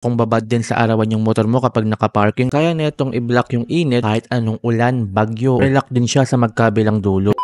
Kung babad din sa arawan yung motor mo kapag nakaparking, kaya netong i-block yung init kahit anong ulan, bagyo. Relax din siya sa magkabilang dulo.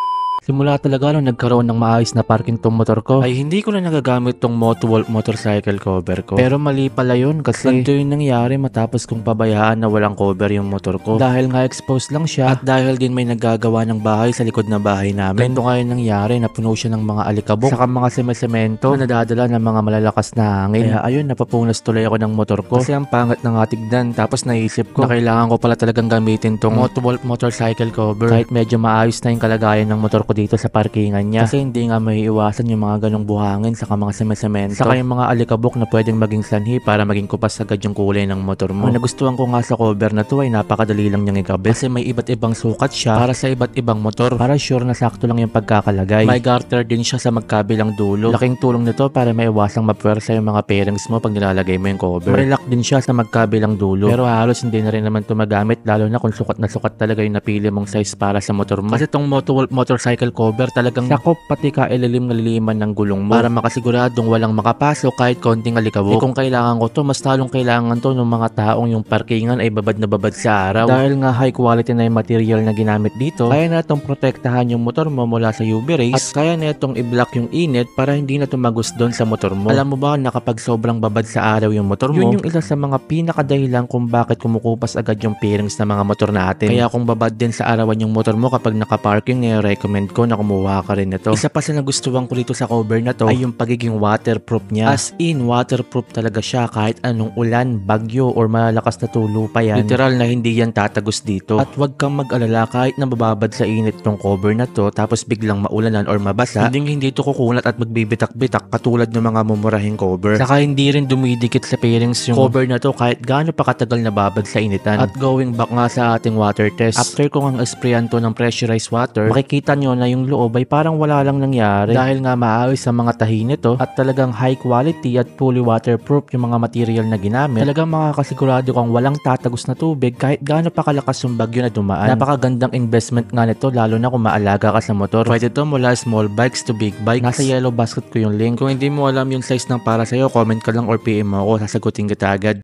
Simula talaga nung nagkaroon ng maayos na parking tong motor ko, ay hindi ko na nagagamit tong Motowolf motorcycle cover ko. Pero mali pala yun kasi ganito yung nangyari matapos kong pabayaan na walang cover yung motor ko. Dahil nga exposed lang siya at dahil din may naggagawa ng bahay sa likod na bahay namin. Ganito nga yung nangyari, napuno siya ng mga alikabok saka mga semento na nadadala ng mga malalakas na hangin. Kaya ayun, napapunas tuloy ako ng motor ko kasi ang pangat na nga tignan. Tapos naisip ko na kailangan ko pala talagang gamitin tong Motowolf motorcycle cover kahit medyo maayos na yung kalagayan ng motor ko dito sa parkingan niya kasi hindi nga may iwasan yung mga ganong buhangin saka mga semento saka yung mga alikabok na pwedeng maging sanhi para maging kupas agad yung kulay ng motor mo. Ang nagustuhan ko nga sa cover na to ay napakadali lang niyang ikabit kasi may iba't ibang sukat siya para sa iba't ibang motor para sure na sakto lang yung pagkakalagay. May garter din siya sa magkabilang dulo. Laking tulong nito para maiwasang mapwersa yung mga pairings mo pag nilalagay mo yung cover. May lock din siya sa magkabilang dulo pero halos hindi na rin naman ito magamit lalo na kung sukat na sukat talaga yung napili mong size para sa motor mo. Kasi itong Motowolf motorcycle cover talagang sakop pati kailalim na liliman ng gulong mo para makasiguradong walang makapasok kahit konting alikabok. Kung kailangan ko to, mas talong kailangan to ng mga taong yung parkingan ay babad na babad sa araw. Dahil nga high quality na yung material na ginamit dito, kaya na itong protektahan yung motor mo mula sa UV rays at kaya na itong i-block yung init para hindi na tumagos doon sa motor mo. Alam mo ba na kapag sobrang babad sa araw yung motor mo, yun yung isa sa mga pinakadahilan kung bakit kumukupas agad yung pairings ng mga motor natin. Kaya kung babad din sa arawan yung motor mo kapag nakaparking, recommend ko na kumuha ka rin nito. Isa pa sa nagustuhan ko dito sa cover na to ay yung pagiging waterproof niya. As in, waterproof talaga siya kahit anong ulan, bagyo, or malalakas na tulo pa yan. Literal na hindi yan tatagos dito. At wag kang mag-alala kahit na mababad sa init tong cover na to tapos biglang maulanan or mabasa, hindi ito kukunat at magbibitak-bitak katulad ng mga mumurahing cover. Saka hindi rin dumidikit sa pairings yung cover na to kahit gaano pa katagal nababad sa initan. At going back nga sa ating water test, after ko ang sprayan to ng pressurized water, makikita nyo na yung loob ay parang wala lang nangyari dahil nga maayos sa mga tahi nito at talagang high quality at fully waterproof yung mga material na ginamit. Talagang makakasigurado kang walang tatagos na tubig kahit gaano pa kalakas yung bagyo na dumaan. Napakagandang investment nga nito lalo na kung maalaga ka sa motor. Pwede to mula small bikes to big bikes. Nasa yellow basket ko yung link. Kung hindi mo alam yung size ng para sa'yo, comment ka lang or PM mo ako, sasagutin kita agad.